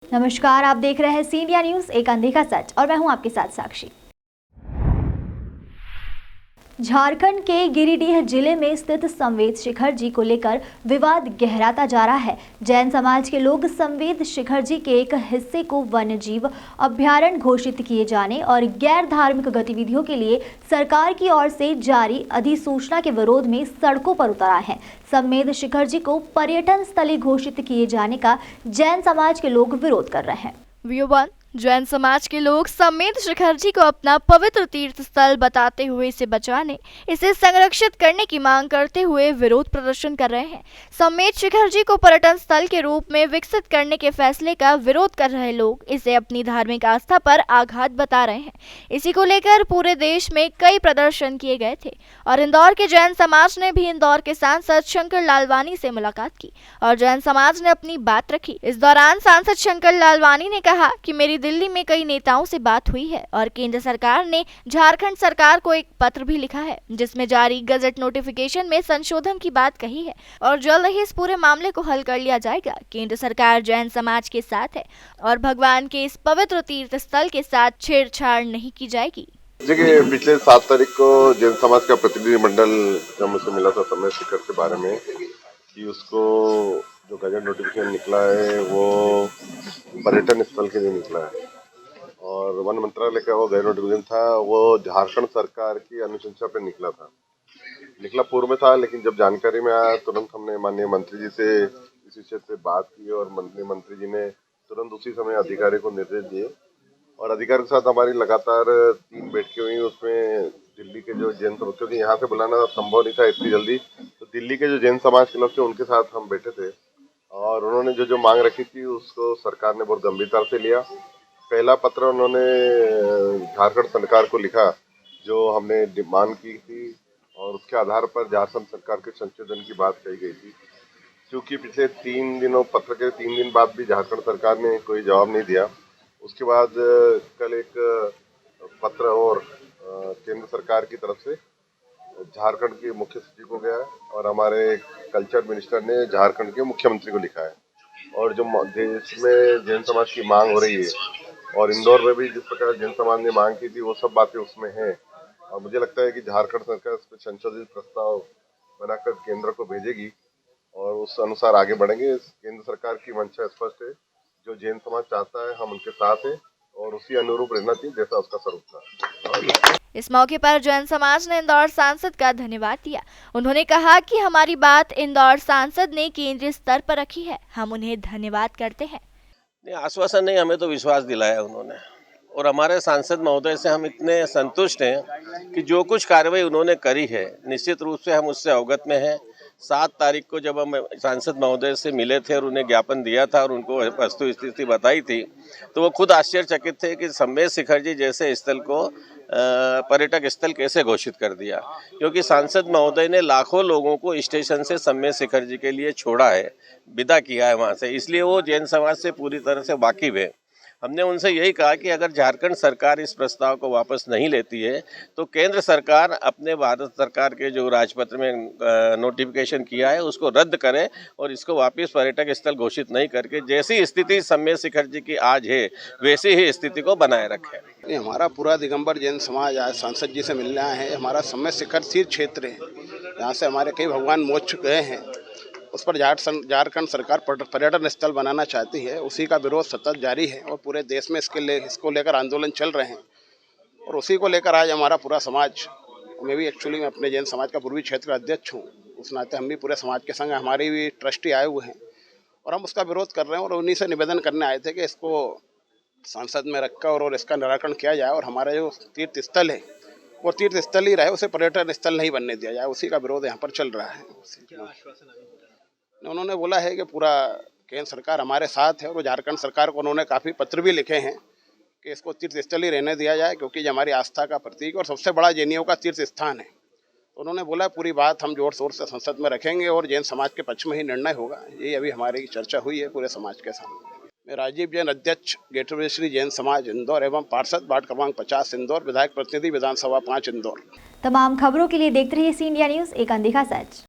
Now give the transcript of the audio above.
नमस्कार, आप देख रहे हैं सी इंडिया न्यूज, एक अनदेखा सच, और मैं हूं आपके साथ साक्षी। झारखंड के गिरिडीह जिले में स्थित संवेद शिखर जी को लेकर विवाद गहराता जा रहा है। जैन समाज के लोग संवेद शिखर जी के एक हिस्से को वन्य जीव अभयारण्य घोषित किए जाने और गैर धार्मिक गतिविधियों के लिए सरकार की ओर से जारी अधिसूचना के विरोध में सड़कों पर उतर आए हैं। संवेद शिखर जी को पर्यटन स्थली घोषित किए जाने का जैन समाज के लोग विरोध कर रहे हैं। जैन समाज के लोग संवेद शिखर जी को अपना पवित्र तीर्थ स्थल बताते हुए इसे बचाने, इसे संरक्षित करने की मांग करते हुए विरोध प्रदर्शन कर रहे हैं। संवेद शिखर जी को पर्यटन स्थल के रूप में विकसित करने के फैसले का विरोध कर रहे लोग इसे अपनी धार्मिक आस्था पर आघात बता रहे हैं। इसी को लेकर पूरे देश में कई प्रदर्शन किए गए थे और इंदौर के जैन समाज ने भी इंदौर के सांसद शंकर लालवानी से मुलाकात की और जैन समाज ने अपनी बात रखी। इस दौरान सांसद शंकर लालवानी ने कहा कि मेरी दिल्ली में कई नेताओं से बात हुई है और केंद्र सरकार ने झारखंड सरकार को एक पत्र भी लिखा है जिसमें जारी गजट नोटिफिकेशन में संशोधन की बात कही है और जल्द ही इस पूरे मामले को हल कर लिया जाएगा। केंद्र सरकार जैन समाज के साथ है और भगवान के इस पवित्र तीर्थ स्थल के साथ छेड़छाड़ नहीं की जाएगी। देखिए, पिछले 7 तारीख को जैन समाज का प्रतिनिधिमंडल जब मुझसे मिला था संवेद शिखर के बारे में कि उसको जो गजट नोटिफिकेशन निकला है वो पर्यटन स्थल के लिए निकला है और वन मंत्रालय का वो गजट नोटिफिकेशन था, वो झारखंड सरकार की अनुशंसा पे निकला पूर्व में था, लेकिन जब जानकारी में आया तुरंत हमने माननीय मंत्री जी से इस विषय पे बात की और मंत्री जी ने तुरंत उसी समय अधिकारी को निर्देश दिए और अधिकारी के साथ हमारी लगातार 3 बैठकें हुई। उसमें दिल्ली के जो जैन समाज, क्योंकि यहाँ से बुलाना संभव नहीं था इतनी जल्दी, तो दिल्ली के जो जैन समाज के लोग थे उनके साथ हम बैठे थे और उन्होंने जो मांग रखी थी उसको सरकार ने बहुत गंभीरता से लिया। पहला पत्र उन्होंने झारखंड सरकार को लिखा जो हमने मांग की थी और उसके आधार पर झारखंड सरकार के संशोधन की बात कही गई थी। क्योंकि पिछले 3 दिनों पत्र के 3 दिन बाद भी झारखंड सरकार ने कोई जवाब नहीं दिया, उसके बाद कल एक पत्र और केंद्र सरकार की तरफ से झारखंड के मुख्य सचिव को गया और हमारे कल्चर मिनिस्टर ने झारखंड के मुख्यमंत्री को लिखा है और जो देश में जैन समाज की मांग हो रही है और इंदौर में भी जिस प्रकार जैन समाज ने मांग की थी वो सब बातें उसमें हैं और मुझे लगता है कि झारखंड सरकार इस पर संशोधित प्रस्ताव बनाकर केंद्र को भेजेगी और उस अनुसार आगे बढ़ेंगे। केंद्र सरकार की मंशा स्पष्ट है, जो जैन समाज चाहता है हम उनके साथ हैं और उसी अनुरूप रहना चाहिए जैसा उसका स्वरूप था। इस मौके पर जैन समाज ने इंदौर सांसद का धन्यवाद दिया। उन्होंने कहा कि हमारी बात इंदौर सांसद ने केंद्रीय स्तर पर रखी है, हम उन्हें धन्यवाद करते हैं। नहीं, आश्वासन नहीं, हमें तो विश्वास दिलाया उन्होंने और हमारे सांसद महोदय से हम इतने संतुष्ट हैं कि जो कुछ कार्रवाई उन्होंने करी है निश्चित रूप से हम उससे अवगत में हैं। 7 तारीख को जब हम सांसद महोदय से मिले थे और उन्हें ज्ञापन दिया था और उनको वस्तु स्थिति बताई थी तो वो खुद आश्चर्यचकित थे कि संवेद शिखर जी जैसे स्थल को पर्यटक स्थल कैसे घोषित कर दिया, क्योंकि सांसद महोदय ने लाखों लोगों को स्टेशन से संवेद शिखर जी के लिए छोड़ा है, विदा किया है वहाँ से, इसलिए वो जैन समाज से पूरी तरह से वाकिफ है। हमने उनसे यही कहा कि अगर झारखंड सरकार इस प्रस्ताव को वापस नहीं लेती है तो केंद्र सरकार अपने भारत सरकार के जो राजपत्र में नोटिफिकेशन किया है उसको रद्द करे और इसको वापस पर्यटक स्थल घोषित नहीं करके जैसी स्थिति संवेद शिखर जी की आज है वैसी ही स्थिति को बनाए रखे। हमारा पूरा दिगंबर जैन समाज आज सांसद जी से मिलने आया है। हमारा संवेद शिखर तीर्थ क्षेत्र है, यहाँ से हमारे कई भगवान मोक्ष गए हैं, उस पर झारखंड सरकार पर्यटन स्थल बनाना चाहती है। उसी का विरोध सतत जारी है और पूरे देश में इसको लेकर आंदोलन चल रहे हैं और उसी को लेकर आज हमारा पूरा समाज, मैं भी एक्चुअली मैं अपने जैन समाज का पूर्वी क्षेत्र अध्यक्ष हूँ, उस नाते हम भी पूरे समाज के संग हमारे भी ट्रस्टी आए हुए हैं और हम उसका विरोध कर रहे हैं और उन्हीं से निवेदन करने आए थे कि इसको संसद में रखकर और इसका निराकरण किया जाए और हमारा जो तीर्थ स्थल है वो तीर्थ स्थल ही रहे, उसे पर्यटन स्थल नहीं बनने दिया जाए। उसी का विरोध यहाँ पर चल रहा है। उन्होंने बोला है कि पूरा केंद्र सरकार हमारे साथ है और झारखंड सरकार को उन्होंने काफ़ी पत्र भी लिखे हैं कि इसको तीर्थ स्थल ही रहने दिया जाए, क्योंकि ये हमारी आस्था का प्रतीक और सबसे बड़ा जैनियों का तीर्थ स्थान है। तो उन्होंने बोला पूरी बात हम जोर शोर से संसद में रखेंगे और जैन समाज के पक्ष में ही निर्णय होगा। यही अभी हमारी चर्चा हुई है पूरे समाज के सामने। मैं राजीव जैन, अध्यक्ष गेटवे श्री जैन समाज इंदौर एवं पार्षद वार्ड क्रमांक 50 इंदौर, विधायक प्रतिनिधि विधानसभा 5 इंदौर। तमाम खबरों के लिए देखते रहिए सी इंडिया न्यूज, एक अनदेखा सच।